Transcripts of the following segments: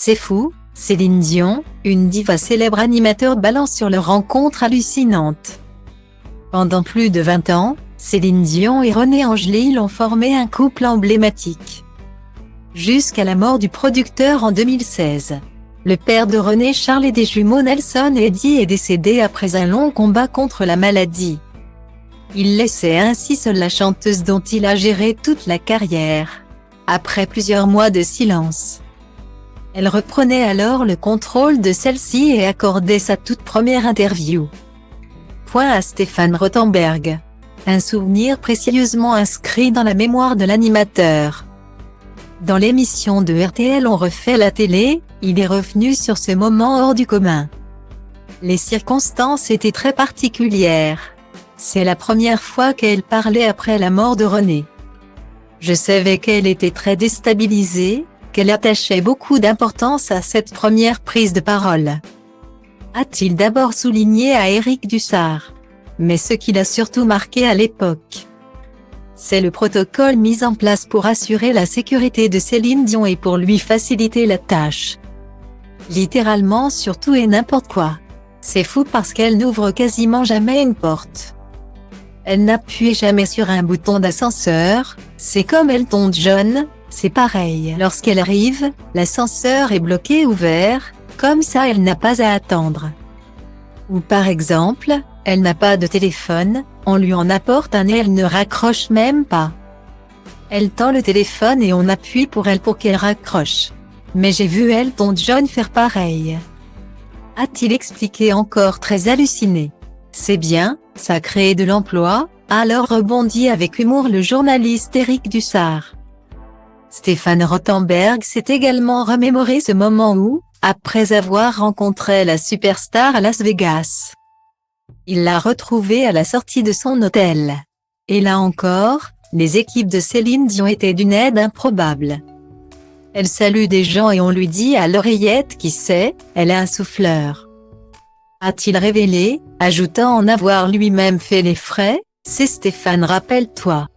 C'est fou, Céline Dion, une diva célèbre animateur balance sur leur rencontre hallucinante. Pendant plus de 20 ans, Céline Dion et René Angélil ont formé un couple emblématique. Jusqu'à la mort du producteur en 2016. Le père de René Charles et des jumeaux Nelson et Eddie est décédé après un long combat contre la maladie. Il laissait ainsi seule la chanteuse dont il a géré toute la carrière. Après plusieurs mois de silence, elle reprenait alors le contrôle de celle-ci et accordait sa toute première interview. Point à Stéphane Rothenberg. Un souvenir précieusement inscrit dans la mémoire de l'animateur. Dans l'émission de RTL On refait la télé, il est revenu sur ce moment hors du commun. Les circonstances étaient très particulières. C'est la première fois qu'elle parlait après la mort de René. Je savais qu'elle était très déstabilisée, qu'elle attachait beaucoup d'importance à cette première prise de parole. A-t-il d'abord souligné à Éric Dussart. Mais ce qui l'a surtout marqué à l'époque, c'est le protocole mis en place pour assurer la sécurité de Céline Dion et pour lui faciliter la tâche. Littéralement sur tout et n'importe quoi. C'est fou parce qu'elle n'ouvre quasiment jamais une porte. Elle n'appuie jamais sur un bouton d'ascenseur, c'est comme Elton John, c'est pareil. Lorsqu'elle arrive, l'ascenseur est bloqué ouvert, comme ça elle n'a pas à attendre. Ou par exemple, elle n'a pas de téléphone, on lui en apporte un et elle ne raccroche même pas. Elle tend le téléphone et on appuie pour elle pour qu'elle raccroche. Mais j'ai vu Elton John faire pareil. A-t-il expliqué encore très halluciné. C'est bien, ça crée de l'emploi, alors rebondit avec humour le journaliste Éric Dussart. Stéphane Rothenberg s'est également remémoré ce moment où, après avoir rencontré la superstar à Las Vegas, il l'a retrouvée à la sortie de son hôtel. Et là encore, les équipes de Céline Dion étaient d'une aide improbable. Elle salue des gens et on lui dit à l'oreillette qui sait, elle a un souffleur. A-t-il révélé, ajoutant en avoir lui-même fait les frais, c'est Stéphane, rappelle-toi.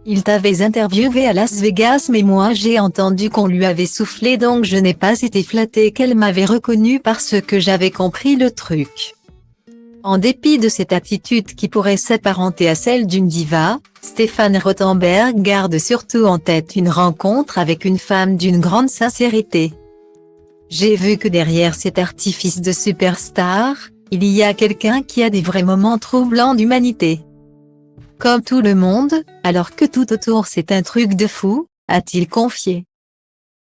Il t'avait interviewé à Las Vegas mais moi j'ai entendu qu'on lui avait soufflé donc je n'ai pas été flatté qu'elle m'avait reconnu parce que j'avais compris le truc. En dépit de cette attitude qui pourrait s'apparenter à celle d'une diva, Stéphane Rothenberg garde surtout en tête une rencontre avec une femme d'une grande sincérité. J'ai vu que derrière cet artifice de superstar, il y a quelqu'un qui a des vrais moments troublants d'humanité. Comme tout le monde, alors que tout autour c'est un truc de fou, a-t-il confié.